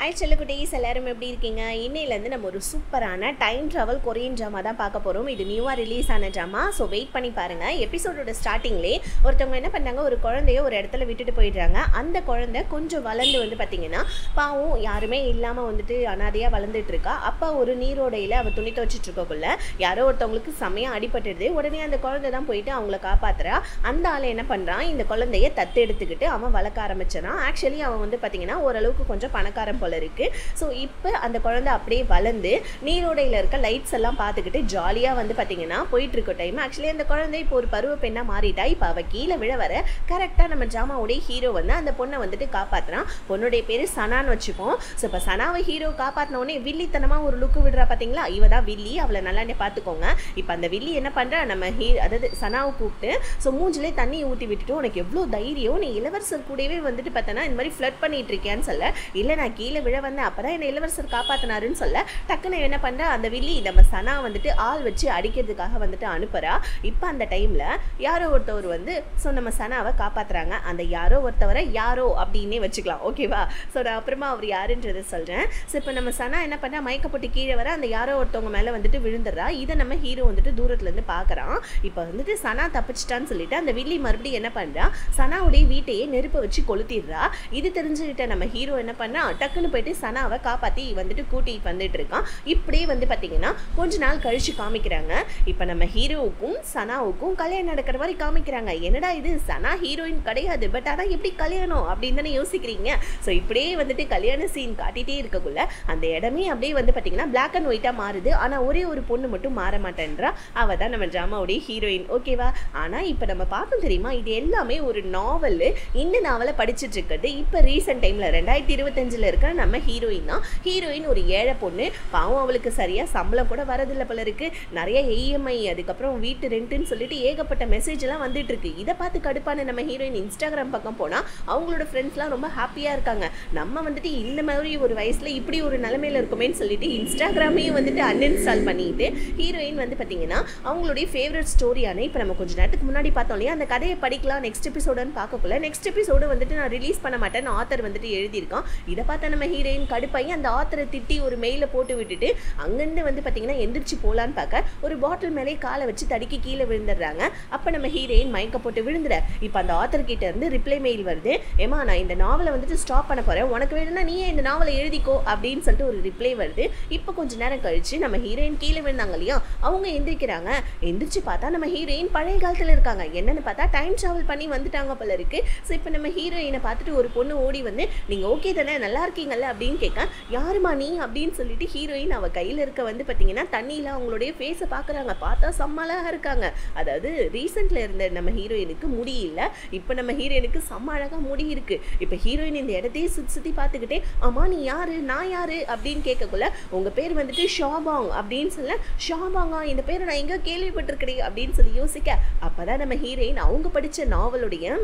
Hi செல்லக்குட்டீஸ், எல்லாரும் எப்படி இருக்கீங்க? இன்னையிலேருந்து நம்ம ஒரு சூப்பரான டைம் ட்ராவல் கொரியன் ட்ராமா தான் பார்க்க போகிறோம். இது நியூவாக ரிலீஸ் ஆன ட்ராமா. ஸோ வெயிட் பண்ணி பாருங்கள். எபிசோடோட ஸ்டார்டிங்லேயே ஒருத்தவங்க என்ன பண்ணாங்க, ஒரு குழந்தைய ஒரு இடத்துல விட்டுட்டு போயிடுறாங்க. அந்த குழந்தை கொஞ்சம் வளர்ந்து வந்து பார்த்திங்கன்னா பாவம் யாருமே இல்லாமல் வந்துட்டு அனாதையாக வளர்ந்துட்டு இருக்கா. அப்போ ஒரு நீரோடையில் அவள் துணி துவச்சிட்டு இருக்கக்குள்ள யாரோ ஒருத்தவங்களுக்கு செமையாக அடிபட்டுடுது. உடனே அந்த குழந்தை தான் போயிட்டு அவங்கள காப்பாற்றுறா. அந்த ஆள் என்ன பண்ணுறான், இந்த குழந்தைய தத்து எடுத்துக்கிட்டு அவன் வளர்க்க ஆரம்பிச்சான். ஆக்சுவலி அவன் வந்து பார்த்திங்கன்னா ஓரளவுக்கு கொஞ்சம் பணக்காரன் இருக்கு. ஸோ இப்போ அந்த குழந்தை அப்படியே வளர்ந்து நீரோடையில் இருக்க லைட்ஸ் எல்லாம் பார்த்துக்கிட்டு ஜாலியாக வந்து பார்த்தீங்கன்னா போயிட்டு இருக்க டைம் ஆக்சுவலி அந்த குழந்தை இப்போ ஒரு பருவ பெண்ணா மாறிட்டா. இப்போ அவள் கீழே விழ வர கரெக்டாக நம்ம ட்ராமாவுடைய ஹீரோ வந்து அந்த பொண்ணை வந்துட்டு காப்பாற்றுறான். பொண்ணுடைய பேர் சனான்னு வச்சுப்போம். ஸோ இப்போ சனாவை ஹீரோ காப்பாற்றினோடனே வில்லித்தனமாக ஒரு லுக்கு விடுறா பார்த்தீங்களா, இவ தான் வில்லி. அவளை நல்லா பார்த்துக்கோங்க. இப்போ அந்த வில்லி என்ன பண்ணுறா, நம்ம அதாவது சனாவை கூப்பிட்டு ஸோ மூஞ்சிலே தண்ணி ஊற்றி விட்டுட்டு உனக்கு எவ்வளோ தைரியம், நீ இளவரசர் கூடவே வந்துட்டு பார்த்தோன்னா இந்த மாதிரி ஃப்ளட் பண்ணிட்டு இருக்கேன்னு சொல்ல, இல்லை நான் கீழே விழ வந்தேன், அப்பதான் என்ன இளவரசர் காப்பாத்தினாருன்னு சொல்ல, டக்குன்னு என்ன பண்ற அந்த வில்லி நம்ம சனா வந்துட்டு ஆள் வச்சு அடிக்கிறதுக்காக வந்துட்டு அனுப்புறா. இப்போ அந்த டைம்ல யாரோ ஒருத்தவர் வந்து ஸோ நம்ம சனாவை காப்பாத்துறாங்க. அந்த யாரோ ஒருத்தவரை யாரோ அப்படின்னே வச்சுக்கலாம், ஓகேவா? ஸோ நான் அப்புறமா அவர் யாருன்றதை சொல்றேன். ஸோ இப்போ நம்ம சனா என்ன பண்ணா மயக்கப்பட்டு கீழே வர அந்த யாரோ ஒருத்தவங்க மேல வந்துட்டு விழுந்துடுறா. இதை நம்ம ஹீரோ வந்துட்டு தூரத்துல இருந்து பாக்குறான். இப்போ வந்துட்டு சனா தப்பிச்சிட்டான்னு சொல்லிட்டு அந்த வில்லி மறுபடியும் என்ன பண்றா, சனாவுடைய வீட்டையே நெருப்பை வச்சு கொளுத்திடுறா. இது தெரிஞ்சுக்கிட்ட நம்ம ஹீரோ என்ன பண்ணா, டக்குன்னு போயிட்டு சனாவை காப்பாற்றி வந்துட்டு கூட்டிகிட்டு வந்துட்டு இருக்கான். இப்படியே வந்து பார்த்தீங்கன்னா கொஞ்ச நாள் கழிச்சு காமிக்கிறாங்க. இப்போ நம்ம ஹீரோவுக்கும் சனாவுக்கும் கல்யாணம் நடக்கிற மாதிரி காமிக்கிறாங்க. என்னடா இது, சனா ஹீரோயின் கிடையாது, பட் ஆனால் எப்படி கல்யாணம் அப்படின்னு தானே யோசிக்கிறீங்க. ஸோ இப்படியே வந்துட்டு கல்யாண சீன் காட்டிகிட்டே இருக்கக்குள்ள அந்த இடமே அப்படியே வந்து பார்த்தீங்கன்னா பிளாக் அண்ட் ஒயிட்டாக மாறுது. ஆனால் ஒரே ஒரு பொண்ணு மட்டும் மாற மாட்டேன்றா. அவள் தான் நம்ம ட்ராமாவுடைய ஹீரோயின், ஓகேவா? ஆனால் இப்போ நம்ம பார்த்தோம் தெரியுமா, இது எல்லாமே ஒரு நாவல். இந்த நாவலை படிச்சுட்டு இருக்கிறது இப்போ ரீசெண்ட் டைமில் 2025 இருக்கிற நம்ம ஹீரோயின் தான். ஹீரோயின் ஒரு ஏழை பொண்ணு, பாவம் அவளுக்கு சரியா சம்பளம் கூட வரதில்லை போல இருக்கு. நிறைய EMI, அதுக்கப்புறம் வீட்டு ரெண்ட்டுன்னு சொல்லிட்டு ஏகப்பட்ட மெசேஜ் எல்லாம் வந்துட்டு இருக்கு. இதை பார்த்து கடுப்பான நம்ம ஹீரோயின் இன்ஸ்டாகிராம் பக்கம் போனா அவங்களோட ஃப்ரெண்ட்ஸ்லாம் ரொம்ப ஹாப்பியா இருக்காங்க. நம்ம வந்துட்டு இந்த மாதிரி ஒரு வயசுல இப்படி ஒரு நிலைமையில இருக்குமேன்னு சொல்லிட்டு இன்ஸ்டாகிராமையும் வந்துட்டு அன்இன்ஸ்டால் பண்ணிட்டு ஹீரோயின் வந்து பார்த்தீங்கன்னா அவங்களுடைய ஃபேவரட் ஸ்டோரியான இப்போ நம்ம கொஞ்சம் நேரத்துக்கு முன்னாடி பார்த்தோம் இல்லையா, அந்த கதையை படிக்கலாம் நெக்ஸ்ட் எபிசோடுன்னு பார்க்கக்குள்ள நெக்ஸ்ட் எபிசோடு வந்துட்டு நான் ரிலீஸ் பண்ண மாட்டேன்னு ஆத்தர் வந்துட்டு எழுதியிருக்கான். இதை பார்த்தா நம்ம ஹீரோயின் கடுப்பாயி அந்த ஆத்தரை திட்டி ஒரு மெயில போட்டு விட்டுட்டு அங்கிருந்து வந்து பார்த்தீங்கன்னா எந்திரிச்சு போலான்னு பார்க்க ஒரு பாட்டில் மேலே காலை வச்சு தடுக்கி கீழே விழுந்துடுறாங்க. அப்போ நம்ம ஹீரோயின் மயக்க போட்டு விழுந்துற. இப்போ அந்த ஆத்தர் கிட்ட இருந்து ரிப்ளை மெயில் வருது, ஏமா நான் இந்த நாவலை வந்துட்டு ஸ்டாப் பண்ண போறேன், உனக்கு வேணும்னா நீயே இந்த நாவலை எழுதிக்கோ அப்படின்னு சொல்லிட்டு ஒரு ரிப்ளை வருது. இப்போ கொஞ்ச நேரம் கழிச்சு நம்ம ஹீரோயின் கீழே விழுந்தாங்க இல்லையா, அவங்க எந்திரிக்கிறாங்க. எந்திரிச்சு பார்த்தா நம்ம ஹீரோயின் பழைய காலத்தில் இருக்காங்க. என்னன்னு பார்த்தா டைம் டிராவல் பண்ணி வந்துட்டாங்க போல இருக்கு. ஸோ இப்போ நம்ம ஹீரோயினை பார்த்துட்டு ஒரு பொண்ணு ஓடி வந்து நீங்க ஓகே தானே, நல்லா இருக்கீங்கல்ல அப்படின்னு கேட்க, யாருமா நீ அப்படின்னு சொல்லிட்டு ஹீரோயின் அவ கையில் இருக்க வந்து பார்த்தீங்கன்னா தண்ணியில் அவங்களுடைய ஃபேஸை பார்க்குறாங்க. பார்த்தா செம்மலாக இருக்காங்க. அதாவது ரீசெண்ட்ல இருந்த நம்ம ஹீரோயினுக்கு முடி இல்லை, இப்போ நம்ம ஹீரோயினுக்கு செம்ம அழகாக முடி இருக்கு. இப்போ ஹீரோயின் இந்த இடத்தையே சுற்றி சுற்றி பார்த்துக்கிட்டே ஆமா நீ யாரு நான் யாரு அப்படின்னு கேட்கக்குள்ள உங்க பேர் வந்துட்டு ஷாபாங் அப்படின்னு சொல்ல, ஷாபாங்கா இந்த பேரை நான் எங்கே கேள்விப்பட்டிருக்கிறேன் அப்படின்னு சொல்லி யோசிக்க, அப்பதான் நம்ம ஹீரோயின் அவங்க படித்த நாவலுடைய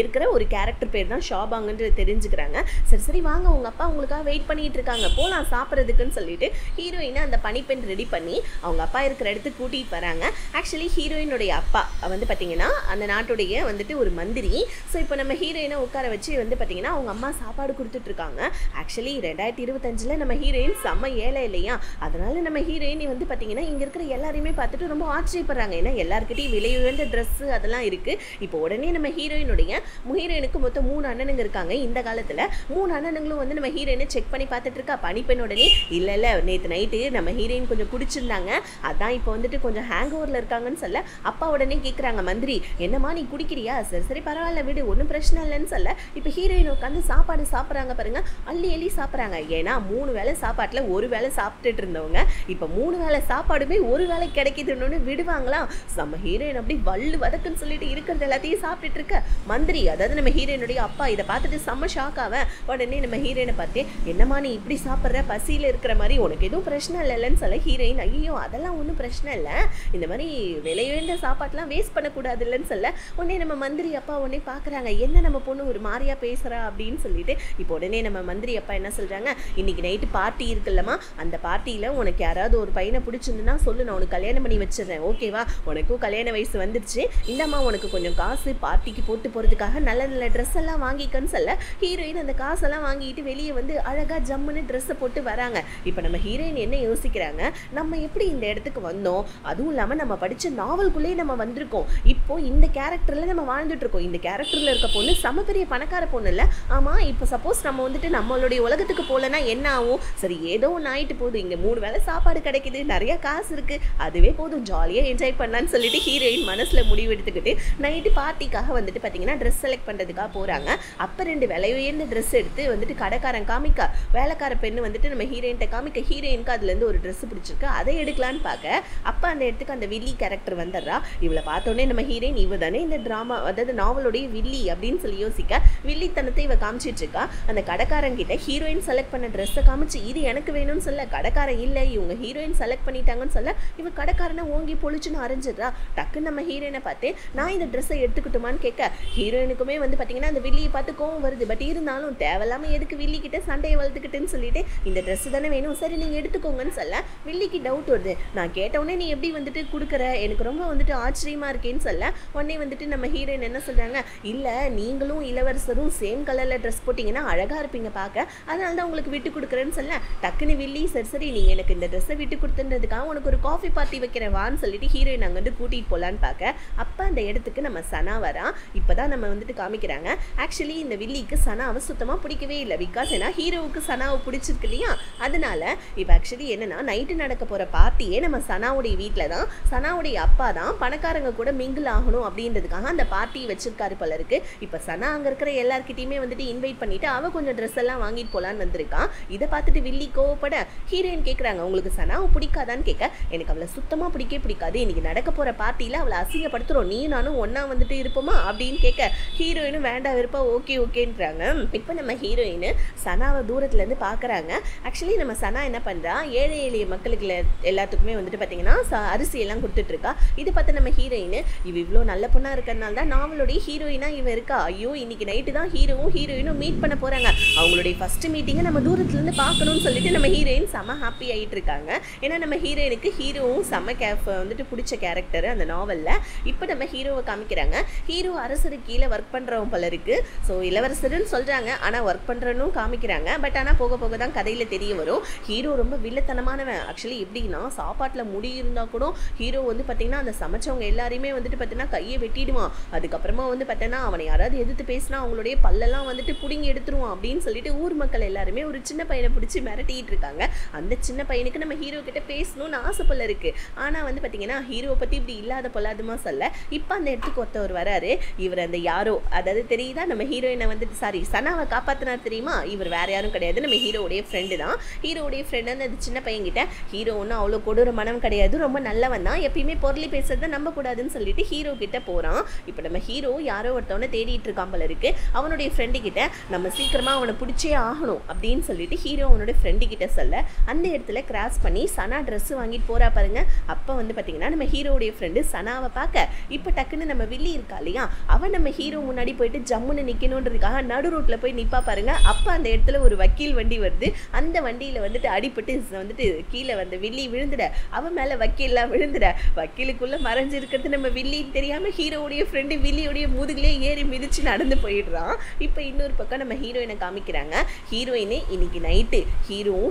இருக்கிற ஒரு கேரக்டர் பேர் தான் ஷாபாங்கன்றது தெரிஞ்சுக்கிறாங்க. சரி சரி வாங்க உங்க அப்பா உங்களுக்காக வெயிட் பண்ணிட்டு இருக்காங்க, போலாம் சாப்பிட்றதுக்குன்னு சொல்லிட்டு ஹீரோயினை அந்த பனிப்பெண் ரெடி பண்ணி அவங்க அப்பா இருக்கிற இடத்துக்கு கூட்டிகிட்டு வராங்க. ஆக்சுவலி ஹீரோயினுடைய அப்பா வந்து பார்த்தீங்கன்னா அந்த நாட்டுடைய வந்துட்டு ஒரு மந்திரி. ஸோ இப்போ நம்ம ஹீரோயினை உட்கார வச்சு வந்து பார்த்தீங்கன்னா அவங்க அம்மா சாப்பாடு கொடுத்துட்டு இருக்காங்க. ஆக்சுவலி 2025 நம்ம ஹீரோயின் செம்ம ஏழை இல்லையா, அதனால நம்ம ஹீரோயின் வந்து பார்த்தீங்கன்னா இங்கே இருக்கிற எல்லாரையுமே பார்த்துட்டு ரொம்ப ஆச்சரியப்படுறாங்க. ஏன்னா எல்லாருக்கிட்டையும் விலை உயர்ந்த ட்ரெஸ்ஸு அதெல்லாம் இருக்குது. இப்போ உடனே நம்ம ஹீரோயினுக்கு மொத்தம் 3 அண்ணனுங்க இருக்காங்க. இந்த காலத்தில் 3 அண்ணனுங்களும் வந்து நம்ம ஹீரோயினை செக் பண்ணி பார்த்துட்டு இருக்கா. பனிப்பெண் உடனே இல்லை நேற்று நைட்டு நம்ம ஹீரோயின் கொஞ்சம் குடிச்சிருந்தாங்க, அதான் இப்போ வந்துட்டு கொஞ்சம் ஹேங் ஓவரில் இருக்காங்கன்னு சொல்ல, அப்பா உடனே கேட்குறாங்க மந்திரி என்னம்மா நீ குடிக்கிறியா, சரி சரி பரவாயில்ல விடு ஒன்றும் பிரச்சனை இல்லைன்னு சொல்ல, இப்போ ஹீரோயின் உட்காந்து சாப்பாடு சாப்பிட்றாங்க பாருங்க, அள்ளி சாப்பிட்றாங்க. ஏன்னா 3 வேளை சாப்பாட்டில் ஒரு வேளை சாப்பிட்டுட்டு இருந்தவங்க இப்போ 3 வேளை சாப்பாடுமே ஒரு வேளை கிடைக்குதுன்னு விடுவாங்களா? நம்ம ஹீரோயின் அப்படி வள்ளு வதக்குன்னு சொல்லிட்டு இருக்கிறது எல்லாத்தையும் சாப்பிட்டுட்டு இருக்க மந்திரி, அதாவது நம்ம ஹீரோயினுடைய அப்பா இதை பார்த்துட்டு செம்ம ஷாக் ஆவேன். உடனே நம்ம ஹீரோயினை பார்த்து என்னம்மா நீ இப்படி சாப்பிட்ற, பசியில் இருக்கிற மாதிரி உனக்கு எதுவும் பிரச்சனை இல்லைன்னு சொல்ல, ஹீரோயின் ஐயோ அதெல்லாம் ஒன்றும் பிரச்சனை இல்லை, இந்த மாதிரி விலையுயர்ந்த சாப்பாட்டெலாம் வேஸ்ட் பண்ணக்கூடாது இல்லைன்னு சொல்ல, உடனே நம்ம மந்திரி அப்பா உடனே பார்க்குறாங்க என்ன நம்ம பொண்ணு ஒரு மாதிரியா பேசுகிறா அப்படின்னு சொல்லிட்டு. இப்போ உடனே நம்ம மந்திரி அப்பா என்ன சொல்கிறாங்க, இன்னைக்கு நைட்டு பார்ட்டி இருக்குல்லம்மா, அந்த பார்ட்டியில் உனக்கு யாராவது ஒரு பையனை பிடிச்சிருந்துன்னா சொல்லு, நான் உனக்கு கல்யாணம் பண்ணி வச்சிடுறேன், ஓகேவா? உனக்கும் கல்யாண வயசு வந்துடுச்சு, இந்தம்மா உனக்கு கொஞ்சம் காசு பார்ட்டிக்கு போட்டு போகிறதுக்காக நல்ல நல்ல ட்ரெஸ் எல்லாம் வாங்கிக்கன்னு சொல்ல, ஹீரோயின் அந்த காசெல்லாம் வாங்கிட்டு வெளியே வந்து வந்து அழகா ஜம்முன்னு ட்ரெஸ்ஸை போட்டு வராங்க. இப்போ நம்ம ஹீரோயின் என்ன யோசிக்கிறாங்க, நம்ம எப்படி இந்த இடத்துக்கு வந்தோம், அதுவும் இல்லாமல் நம்ம படித்த நாவல்குள்ளேயே நம்ம வந்திருக்கோம், இப்போ இந்த கேரக்டரில் நம்ம வாழ்ந்துட்டு இருக்கோம், இந்த கேரக்டரில் இருக்க பொண்ணு செம பெரிய பணக்கார பொண்ணு இல்லை, ஆமாம் இப்போ சப்போஸ் நம்ம வந்துட்டு நம்மளுடைய உலகத்துக்கு போகலன்னா என்ன ஆகும், சரி ஏதோ ஒன்று ஆகிட்டு போகுது, இங்கே 3 வேளை சாப்பாடு கிடைக்குது, நிறைய காசு இருக்குது, அதுவே போதும் ஜாலியாக என்ஜாய் பண்ணலான்னு சொல்லிட்டு ஹீரோயின் மனசில் முடிவு எடுத்துக்கிட்டு நைட்டு பார்ட்டிக்காக வந்துட்டு பார்த்தீங்கன்னா ட்ரெஸ் செலக்ட் பண்ணுறதுக்காக போகிறாங்க. அப்போ 2 விலை உயர்ந்த ட்ரெஸ் எடுத்து வந்துட்டு கடைக்காரன் காமிக்க, வேலைக்கார பெண்ணு வந்துட்டு நம்ம ஹீரோயின்ட்ட காமிக்க, ஹீரோயினுக்கு அதுலேருந்து ஒரு ட்ரெஸ் பிடிச்சிருக்கு, அதை எடுக்கலான்னு பார்க்க அப்போ அந்த இடத்துக்கு அந்த வில்லி கேரக்டர் வந்துடுறா. இவளை பார்த்தோன்னே நம்ம ஹீரோயின் இவ தானே இந்த ட்ராமா அதாவது நாவலுடைய வில்லி அப்படின்னு சொல்லி யோசிக்க, வில்லித்தனத்தை இவ காமிச்சிட்டு இருக்கா. அந்த கடைக்காரன் கிட்ட ஹீரோயின் செலக்ட் பண்ண ட்ரெஸ்ஸை காமிச்சு இது எனக்கு வேணும்னு சொல்ல, கடைக்காரன் இல்லை இவங்க ஹீரோயின் செலக்ட் பண்ணிட்டாங்கன்னு சொல்ல, இவ கடைக்காரனை ஓங்கி பொழிச்சுன்னு அரைஞ்சிடுறா. டக்குன்னு நம்ம ஹீரோயினை பார்த்து நான் இந்த ட்ரெஸ்ஸை எடுத்துக்கிட்டுமான்னு கேட்க, ஹீரோயினுக்குமே வந்து பார்த்தீங்கன்னா அந்த வில்லியை பார்த்து கோவம் வருது. பட் இருந்தாலும் தேவையில்லாமல் எதுக்கு வில்லி கிட்ட சண்டையை வளர்த்துக்கிட்டுன்னு சொல்லிட்டு இந்த ட்ரெஸ் தானே வேணும், சரி நீங்கள் எடுத்துக்கோங்கன்னு சொல்ல, வில்லிக்கு டவுட் வருது. நான் கேட்டவுடனே நீ எப்படி வந்துட்டு கொடுக்குற, எனக்கு ரொம்ப வந்துட்டு ஆச்சரியமா இருக்கேன்னு சொல்ல, உடனே வந்துட்டு நம்ம ஹீரோயின் என்ன சொல்கிறாங்க, இல்லை நீங்களும் இளவரசரும் சேம் கலரில் ட்ரெஸ் போட்டிங்கன்னா அழகாக இருப்பீங்க பார்க்க, அதனால தான் உங்களுக்கு விட்டு கொடுக்குறேன்னு சொல்ல, டக்குன்னு வில்லி சரி சரி நீங்கள் எனக்கு இந்த ட்ரெஸ்ஸை விட்டு கொடுத்துன்றதுக்காக உனக்கு ஒரு காஃபி பார்ட்டி வைக்கிறேன் வான்னு சொல்லிட்டு ஹீரோயின் அங்கே வந்து கூட்டிகிட்டு போகலான்னு பார்க்க, அப்போ அந்த இடத்துக்கு நம்ம சனா வரா. இப்போ தான் நம்ம வந்துட்டு காமிக்கிறாங்க, ஆக்சுவலி இந்த வில்லிக்கு சனாவை சுத்தமாக பிடிக்கவே இல்லை. பிகாஸ் ஏன்னா ஹீரோவுக்கு சனாவை பிடிச்சிருக்கு இல்லையா, அதனால இப்போ ஆக்சுவலி என்னன்னா நைட்டு நடக்க போகிற பார்ட்டியே நம்ம சனாவுடைய வீட்டில் தான், சனாவுடைய அப்பா தான் பணக்காரங்க கூட மிங்கிள் ஆகணும் அப்படின்றதுக்காக அந்த பார்ட்டியை வச்சிருக்காரு போல இருக்கு. இப்போ சனா அங்கே இருக்கிற எல்லாருக்கிட்டையுமே வந்துட்டு இன்வைட் பண்ணிட்டு அவ கொஞ்சம் ட்ரெஸ் எல்லாம் வாங்கிட்டு போகலான்னு வந்திருக்கான். இதை பார்த்துட்டு வில்லி கோவப்பட ஹீரோயின் கேட்குறாங்க, உங்களுக்கு சனாவை பிடிக்காதான்னு கேட்க, எனக்கு அவளை சுத்தமாக பிடிக்காது, இன்னைக்கு நடக்க போகிற பார்ட்டியில் அவளை அசிங்கப்படுத்துகிறோம், நீ நானும் ஒன்றா வந்துட்டு இருப்போமா அப்படின்னு கேட்க, ஹீரோயினும் வேண்டாம் விருப்பா ஓகேன்றாங்க. இப்போ நம்ம ஹீரோயின் சனாவை தூரத்துலேருந்து பார்க்குறாங்க. ஆக்சுவலி நம்ம சனா என்ன பண்ணுறா, ஏழை எளிய மக்களுக்கு எல்லாத்துக்குமே வந்துட்டு பார்த்தீங்கன்னா அரிசியெல்லாம் கொடுத்துட்ருக்கா. இது பார்த்து நம்ம ஹீரோயின் இவ இவ்வளோ நல்ல பொண்ணாக இருக்கிறதுனால தான் நாவலுடைய ஹீரோயினாக இவ இருக்கா, ஐயோ இன்னைக்கு நைட்டு தான் ஹீரோவும் மீட் பண்ண போகிறாங்க, அவங்களுடைய ஃபஸ்ட்டு மீட்டிங்கை நம்ம தூரத்துலேருந்து பார்க்கணும்னு சொல்லிட்டு நம்ம ஹீரோயின் செம்ம ஹாப்பி ஆகிட்டு இருக்காங்க. ஏன்னா நம்ம ஹீரோயினுக்கு ஹீரோவும் செம்ம வந்துட்டு பிடிச்ச கேரக்டர் அந்த நாவலில். இப்போ நம்ம ஹீரோவை காமிக்கிறாங்க, ஹீரோ அரசருக்கு கீழே ஒர்க் பண்ணுறவங்க போல இருக்கு. ஸோ இளவரசருன்னு சொல்கிறாங்க, ஆனால் ஒர்க் பண்ணுறனும் காமிக்கிறாங்க. பட் ஆனால் போக போக தான் கதையில் தெரிய வரும் ஹீரோ ரொம்ப வில்லத்தனமானவன். ஆக்சுவலி எப்படின்னா சாப்பாட்டில் முடி இருந்தால் கூட ஹீரோ வந்து பார்த்தீங்கன்னா அந்த சமைச்சவங்க எல்லாரையுமே வந்துட்டு பார்த்தீங்கன்னா கையை வெட்டிடுவான். அதுக்கப்புறமா வந்து பார்த்தீங்கன்னா அவனை யாராவது எதிர்த்து பேசினா அவங்களுடைய பல்லெல்லாம் வந்துட்டு பிடுங்கி எடுத்துருவான் அப்படின்னு சொல்லிட்டு ஊர் மக்கள் எல்லாருமே ஒரு சின்ன பையனை பிடிச்சி மிரட்டிட்டு இருக்காங்க. அந்த சின்ன பையனுக்கு நம்ம ஹீரோ கிட்ட பேசணும்னு ஆசை போல இருக்கு. ஆனால் வந்து பார்த்தீங்கன்னா ஹீரோவை பற்றி இப்படி இல்லாத பொல்லாதமா சொல்ல, இப்போ அந்த இடத்துக்கு ஒருத்தவர் வராரு. இவர் அந்த யாரோ அதாவது தெரியுதா நம்ம ஹீரோயினை வந்துட்டு சனாவை காப்பாத்தினார் தெரியுமா, இவர் வேற யாரும் கிடையாது, நம்ம ஹீரோவுடைய ஃப்ரெண்டு தான். ஹீரோவுடைய ஃப்ரெண்டு வந்து அது சின்ன பையன்கிட்ட ஹீரோ ஒன்றும் அவ்வளோ கொடூர மனம் கிடையாது, ரொம்ப நல்லவன் தான், எப்பயுமே பொருளி பேசுறதை நம்பக்கூடாதுன்னு சொல்லிட்டு ஹீரோ கிட்ட போகிறான். இப்போ நம்ம ஹீரோ யாரோ ஒருத்தவனை தேடிட்டு இருக்கான் போல இருக்கு. அவனுடைய ஃப்ரெண்டு கிட்ட நம்ம சீக்கிரமாக அவனை பிடிச்சே ஆகணும் அப்படின்னு சொல்லிட்டு ஹீரோ அவனுடைய ஃப்ரெண்டு கிட்ட சொல்ல, அந்த இடத்துல கிராஸ் பண்ணி சனா ட்ரெஸ் வாங்கிட்டு போறா பாருங்க. அப்போ வந்து பார்த்தீங்கன்னா நம்ம ஹீரோவுடைய ஃப்ரெண்டு சனாவை பார்க்க, இப்போ டக்குன்னு நம்ம வில்லி இருக்கா இல்லையா, அவன் நம்ம ஹீரோ முன்னாடி போயிட்டு ஜம்முன்னு நிற்கணுன்றதுக்காக நடு ரோட்டில் போய் நிற்பா பாருங்க. அப்போ அந்த இடத்துல ஒரு வக்கீல் வண்டி வருது. அந்த வண்டியில் வந்துட்டு அடிபட்டு வந்துட்டு கீழே வந்து வில்லி விழுந்துட, அவன் மேலே வக்கீல்லாம் விழுந்துட, வக்கீலுக்குள்ளே மறைஞ்சு இருக்கிறது நம்ம வில்லின்னு தெரியாமல் ஹீரோவுடைய ஃப்ரெண்டு வில்லியோடைய முதுகிலே ஏறி மிதிச்சு நடந்து போயிடுறான். இப்போ இன்னொரு பக்கம் நம்ம ஹீரோயினை காமிக்கிறாங்க. ஹீரோயினு இன்னைக்கு நைட்டு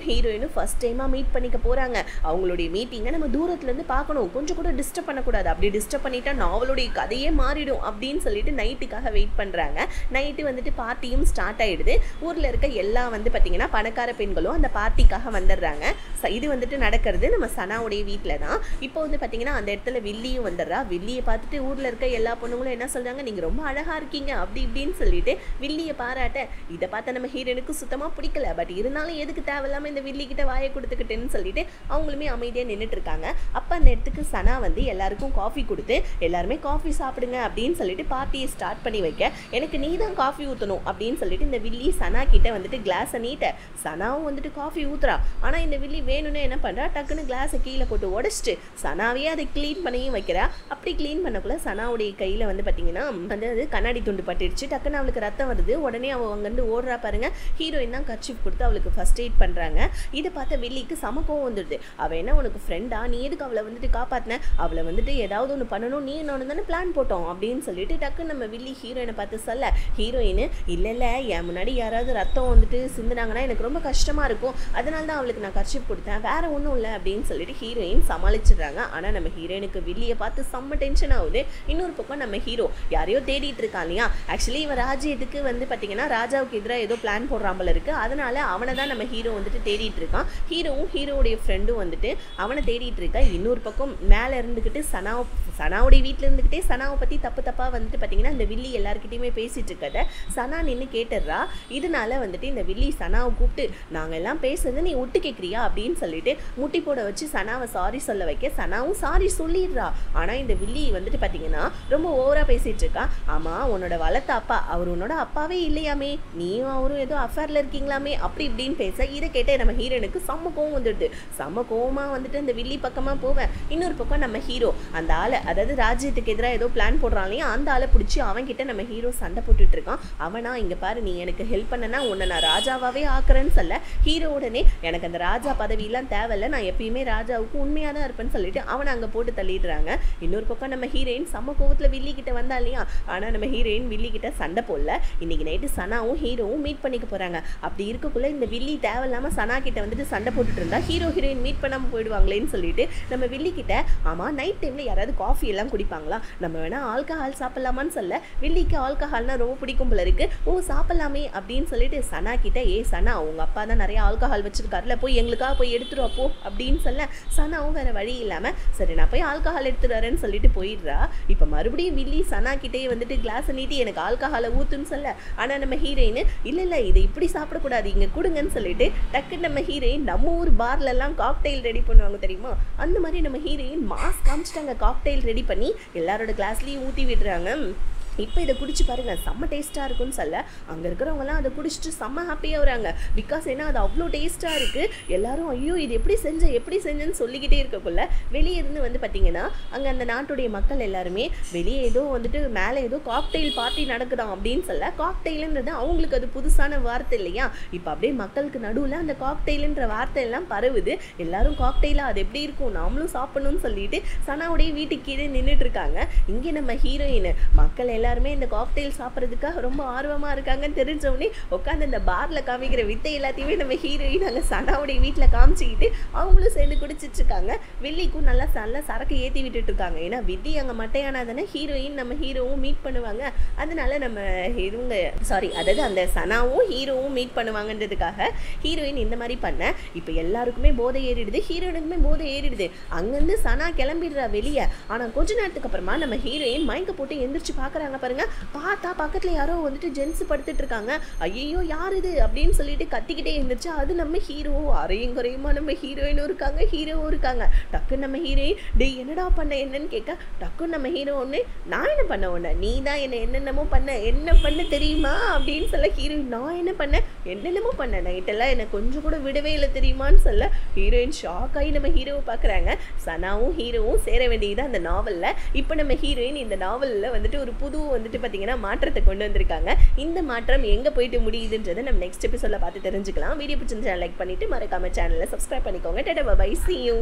ஹீரோயினும் ஃபர்ஸ்ட் டைமாக மீட் பண்ணிக்க போகிறாங்க. அவங்களுடைய மீட்டிங்கை நம்ம தூரத்துலேருந்து பார்க்கணும், கொஞ்சம் கூட டிஸ்டர்ப் பண்ணக்கூடாது, அப்படி டிஸ்டர்ப் பண்ணிட்டா நாவலுடைய கதையே மாறிடும் அப்படின்னு சொல்லிட்டு நைட்டுக்காக வெயிட் பண்ணுறாங்க. நைட்டு வந்துட்டு பார்ட்டியும் ஸ்டார்ட் ஆகிடுது. ஊரில் இருக்க எல்லா வந்து பார்த்தீங்கன்னா பணக்கார பெண்களும் அந்த பார்ட்டிக்காக வந்துடுறாங்க. இது வந்துட்டு நடக்கிறது நம்ம சனாவுடைய வீட்டில் தான். இப்போ வந்து பார்த்தீங்கன்னா அந்த இடத்துல வில்லியும் வந்துடுறா. வில்லியை பார்த்துட்டு ஊரில் இருக்க எல்லா பொண்ணுங்களும் என்ன சொல்கிறாங்க, நீங்கள் ரொம்ப அழகாக இருக்கீங்க அப்படி இப்படின்னு சொல்லிட்டு வில்லியை பாராட்ட, இதை பார்த்த நம்ம ஹீரோனுக்கு சுத்தமாக பிடிக்கல. பட் இருந்தாலும் எதுக்கு தேவையில்லாமல் இந்த வில்லி கிட்ட வாயை கொடுத்துக்கிட்டேன்னு சொல்லிட்டு அவங்களுமே அமைதியாக நின்றுட்டு இருக்காங்க. அப்போ அந்த இடத்துக்கு சனா வந்து எல்லாருக்கும் காஃபி கொடுத்து எல்லாருமே காஃபி சாப்பிடுங்க அப்படின்னு சொல்லிட்டு பார்ட்டியை ஸ்டார்ட் பண்ணி வைக்க, எனக்கு நீ தான் காஃபி ஊற்றணும் அப்படின்னு சொல்லிட்டு இந்த வில்லி சனா கிட்ட வந்துட்டு கிளாஸை நீட்ட, சனாவும் வந்துட்டு காஃபி ஊத்துறா. ஆனால் இந்த வில்லி வேணும்னு என்ன பண்ணுறா, டக்குன்னு கிளாஸை கீழே போட்டு உடச்சிட்டு சனாவே அதை க்ளீன் பண்ணியும் வைக்கிறா. அப்படி க்ளீன் பண்ணக்குள்ள சனாவுடைய கையில் வந்து பார்த்தீங்கன்னா அது கண்ணாடி துண்டு பட்டுடுச்சு. டக்குன்னு அவளுக்கு ரத்தம் வருது. உடனே அவள் அங்கேருந்து ஓடுறா பாருங்க. ஹீரோயின் தான் கர்ச்சீஃப் கொடுத்து அவளுக்கு ஃபர்ஸ்ட் எய்ட் பண்ணுறாங்க. இதை பார்த்த வில்லிக்கு சமக்கம் வந்துடுது. அவள் என்ன உனக்கு ஃப்ரெண்டா, நீ எதுக்கு அவளை வந்துட்டு காப்பாற்றின, அவளை வந்துட்டு ஏதாவது ஒன்று பண்ணணும், நீ இன்னொன்று தானே பிளான் போட்டோம் அப்படின்னு சொல்லிட்டு டக்குன்னு நம்ம வில்லி ஹீரோயினை பார்த்து சொல்ல, ஹீரோயின் இல்லை என் முன்னாடி யாராவது ரத்தம் வந்துட்டு சிந்தினாங்கன்னா எனக்கு ரொம்ப கஷ்டமாக இருக்கும், அதனால தான் அவளுக்கு நான் கர்ச்சீப் கொடுத்தேன், வேற ஒன்றும் இல்லை அப்படின்னு சொல்லிட்டு ஹீரோயின் சமாளிச்சிடுறாங்க. ஆனால் நம்ம ஹீரோயினுக்கு வில்லியை பார்த்து செம்ம டென்ஷன் ஆகுது. இன்னொரு பக்கம் நம்ம ஹீரோ யாரையோ தேடிட்டு இருக்கான் இல்லையா. ஆக்சுவலி இவன் ராஜ்யத்துக்கு வந்து பார்த்தீங்கன்னா ராஜாவுக்கு எதிராக ஏதோ பிளான் போடுறாமல் இருக்குது, அதனால அவனை தான் நம்ம ஹீரோ வந்துட்டு தேடிட்டு இருக்கான். ஹீரோவும் ஹீரோவுடைய ஃப்ரெண்டும் வந்துட்டு அவனை தேடிட்டு இருக்கா. இன்னொரு பக்கம் மேலே இருந்துக்கிட்டு சனாவுடைய வீட்டில் இருந்துக்கிட்டே சனாவை பற்றி தப்பாக வந்துட்டு பார்த்தீங்கன்னா இந்த வில்லி எல்லாருக்கிட்டையுமே பேசிட்டு இருக்கத சனா நின்று கேட்டுடுறா. இதனால வந்துட்டு இந்த வில்லி சனாவை கூப்பிட்டு நாங்கள் எல்லாம் பேசுறது நீ ஒட்டு கேட்குறியா அப்படின்னு சொல்லிட்டு முட்டி போட வச்சு சனாவை சாரி சொல்ல வைக்க சனாவும் சாரி சொல்லிடுறா. ஆனால் இந்த வில்லி வந்துட்டு பார்த்தீங்கன்னா ரொம்ப ஓவராக பேசிட்டு இருக்கா. ஆமாம், உன்னோட வளர்த்த அப்பா அவர் உன்னோட அப்பாவே இல்லையாமே, நீயும் அவரும் ஏதோ அஃபேரில் இருக்கீங்களாமே அப்படி இப்படின்னு பேச இதை கேட்ட நம்ம ஹீரோனுக்கு செம்ம கோவம் வந்துடுது. செம்ம கோவமாக வந்துட்டு அந்த வில்லி பக்கமாக போவேன். இன்னொரு பக்கம் நம்ம ஹீரோ அந்த ஆளை, அதாவது ராஜ்யத்துக்கு எதிராக ஏதோ பிளான் போடுறான் இல்லையா, அந்த ஆளை பிடிச்சி அவன்கிட்ட நம்ம ஹீரோ சண்டை போட்டுட்டு இருக்கான். அவனா இங்கே பாரு, நீ எனக்கு ஹெல்ப் பண்ணனா உன்னை நான் ராஜாவாகவே ஆக்குறேன்னு சொல்ல ஹீரோ உடனே எனக்கு அந்த ராஜா பதவியெல்லாம் தேவையில்லை, நான் எப்பயுமே ராஜாவுக்கு உண்மையாக தான் இருப்பேன்னு சொல்லிட்டு அவனை அங்கே போட்டு தள்ளிடுறாங்க. இன்னொரு பக்கம் நம்ம ஹீரோயின் செம்ம கோவத்தில் வில்லி கிட்ட வந்தா இல்லையா. ஆனால் நம்ம ஹீரோயின் வில்லி கிட்ட சண்டை போடல. இன்னைக்கு நைட்டு சனாவும் ஹீரோவும் மீட் பண்ணிக்க போகிறாங்க. அப்படி இருக்கக்குள்ள இந்த வில்லி தேவையில்லாமல் சனா கிட்ட வந்துட்டு சண்டை போட்டுட்டு இருந்தா ஹீரோ ஹீரோயின் மீட் பண்ணாமல் போயிடுவாங்களேன்னு சொல்லிட்டு நம்ம வில்லி கிட்ட ஆமாம் நைட் டைமில் யாராவது காஃபி எல்லாம் குடிப்பாங்களா, நம்ம வேணால் ஆல்கஹால் சாப்பிட்லாமான்னு சொல்ல வில்லிக்கு ஆல்கஹால்னா ரொம்ப பிடிக்கும் போல இருக்கு. ஓ சாப்பிட்லாமே அப்படின்னு சொல்லிட்டு சனா கிட்ட சனா உங்கள் அப்பா தான் நிறைய ஆல்கஹால் வச்சிருக்காருல, போய் எங்களுக்காக போய் எடுத்துரு அப்போ அப்படின்னு சொல்ல சனாவும் வேற வழி இல்லாமல் சரி நான் போய் ஆல்கஹால் எடுத்துட்டு வரேன்னு சொல்லிட்டு போயிடுறா. இப்போ மறுபடியும் வில்லி சனா கிட்டே வந்துட்டு கிளாஸை நீட்டி எனக்கு ஆல்கஹாலை ஊத்துன்னு சொல்ல ஆனால் நம்ம ஹீரோயின் இல்லை இதை இப்படி சாப்பிடக்கூடாது இங்கே கொடுங்கன்னு சொல்லிட்டு டக்குன்னு நம்ம ஹீரோயின் நம்ம ஊர் பார்லெல்லாம் காக்டெயில் ரெடி பண்ணுவாங்க தெரியுமா, அந்த மாதிரி நம்ம ஹீரோயின் மாஸ் காமிச்சிட்டாங்க. காக்டெயில் ரெடி பண்ணி எல்லாரோட கிளாஸ்லேயும் ஊற்றி விடுறாங்க. இப்போ இதை குடிச்சு பாருங்கள் செம்ம டேஸ்ட்டாக இருக்குன்னு சொல்ல அங்கே இருக்கிறவங்கலாம் அதை குடிச்சிட்டு செம்ம ஹாப்பியாக வராங்க. பிகாஸ் ஏன்னா அது அவ்வளோ டேஸ்ட்டாக இருக்குது. எல்லாரும் ஐயோ இது எப்படி செஞ்சேன்னு சொல்லிக்கிட்டே இருக்கக்குள்ள வெளியே இருந்து வந்து பார்த்திங்கன்னா அங்கே அந்த நாட்டுடைய மக்கள் எல்லாருமே வெளியே ஏதோ வந்துட்டு மேலே ஏதோ காக்டெயில் பார்ட்டி நடக்குதாம் அப்படின்னு சொல்ல காக்டெயிலுன்றது அவங்களுக்கு அது புதுசான வார்த்தை இல்லையா. இப்போ அப்படியே மக்களுக்கு நடுவில் அந்த காக்டெயிலுன்ற வார்த்தை எல்லாம் பரவுது. எல்லாரும் காக்டெயிலாக அது எப்படி இருக்கும் நாமளும் சாப்பிடணும்னு சொல்லிட்டு சனாவுடைய வீட்டுக்கு கீழே நின்றுட்டு இருக்காங்க. இங்கே நம்ம ஹீரோயின் மக்கள் எல்லாருமே இந்த காக்டெயில் சாப்பிட்றதுக்காக ரொம்ப ஆர்வமாக இருக்காங்கன்னு தெரிஞ்சவொடனே உட்காந்து அந்த பாரில் காமிக்கிற வித்தை எல்லாத்தையுமே நம்ம ஹீரோயின் அங்கே சனாவுடைய வீட்டில் காமிச்சிக்கிட்டு அவங்களும் சேர்ந்து குடிச்சிட்டு இருக்காங்க. வில்லிக்கும் நல்லா சரக்கு ஏற்றி விட்டுட்டு இருக்காங்க. ஏன்னா வில்லி அங்கே மட்டையானா தானே ஹீரோயின் நம்ம ஹீரோவும் மீட் பண்ணுவாங்க. அதனால நம்ம இவங்க அதாவது அந்த சனாவும் ஹீரோவும் மீட் பண்ணுவாங்கன்றதுக்காக ஹீரோயின் இந்த மாதிரி பண்ண இப்போ எல்லாருக்குமே போதை ஏறிடுது, ஹீரோயினுக்குமே போதை ஏறிடுது. அங்கேருந்து சனா கிளம்பிடுறா வெளியே. ஆனால் கொஞ்ச நேரத்துக்கு அப்புறமா நம்ம ஹீரோயின் மயக்க போட்டு எந்திரிச்சு பார்க்குறாங்க. பாருங்க பார்த்தா பக்கத்துல யாரோ வந்துட்டு ஜென்ஸ் படுத்துட்டு இருக்காங்க. ஐயோ யார் இது அப்படின்னு சொல்லிட்டு கத்திக்கிட்டே இருந்துச்சு. அது நம்ம ஹீரோ அரையும் குறையுமா நம்ம ஹீரோயினும் இருக்காங்க. டக்குன்னு நம்ம ஹீரோயின் டேய் என்னடா பண்ண என்னன்னு கேட்க டக்குன்னு நம்ம ஹீரோ ஒன்று நான் என்ன பண்ண உன்ன நீ தான் என்ன என்னென்னமோ பண்ண தெரியுமா அப்படின்னு சொல்ல ஹீரோயின் நான் என்ன பண்ணேன் என்னென்னமோ பண்ண நைட்டெல்லாம் எனக்கு கொஞ்சம் கூட விடவே இல்லை தெரியுமான்னு சொல்ல ஹீரோயின் ஷாக் ஆகி நம்ம ஹீரோவை பார்க்குறாங்க. சனாவும் ஹீரோவும் சேர வேண்டியது அந்த நாவலில். இப்போ நம்ம ஹீரோயின் இந்த நாவலில் வந்துட்டு ஒரு புது வந்துட்டு பார்த்தீங்கன்னா மாற்றத்தை கொண்டு வந்திருக்காங்க. இந்த மாற்றம் எங்கே போயிட்டு முடியுதுன்றதை நம்ம நெக்ஸ்ட் எபிசோடில் பார்த்து தெரிஞ்சுக்கலாம். வீடியோ பிடிச்சிருந்தா லைக் பண்ணிவிட்டு மறக்காம சேனலை சப்ஸ்கிரைப் பண்ணிக்கோங்க. டாடா பை, see you.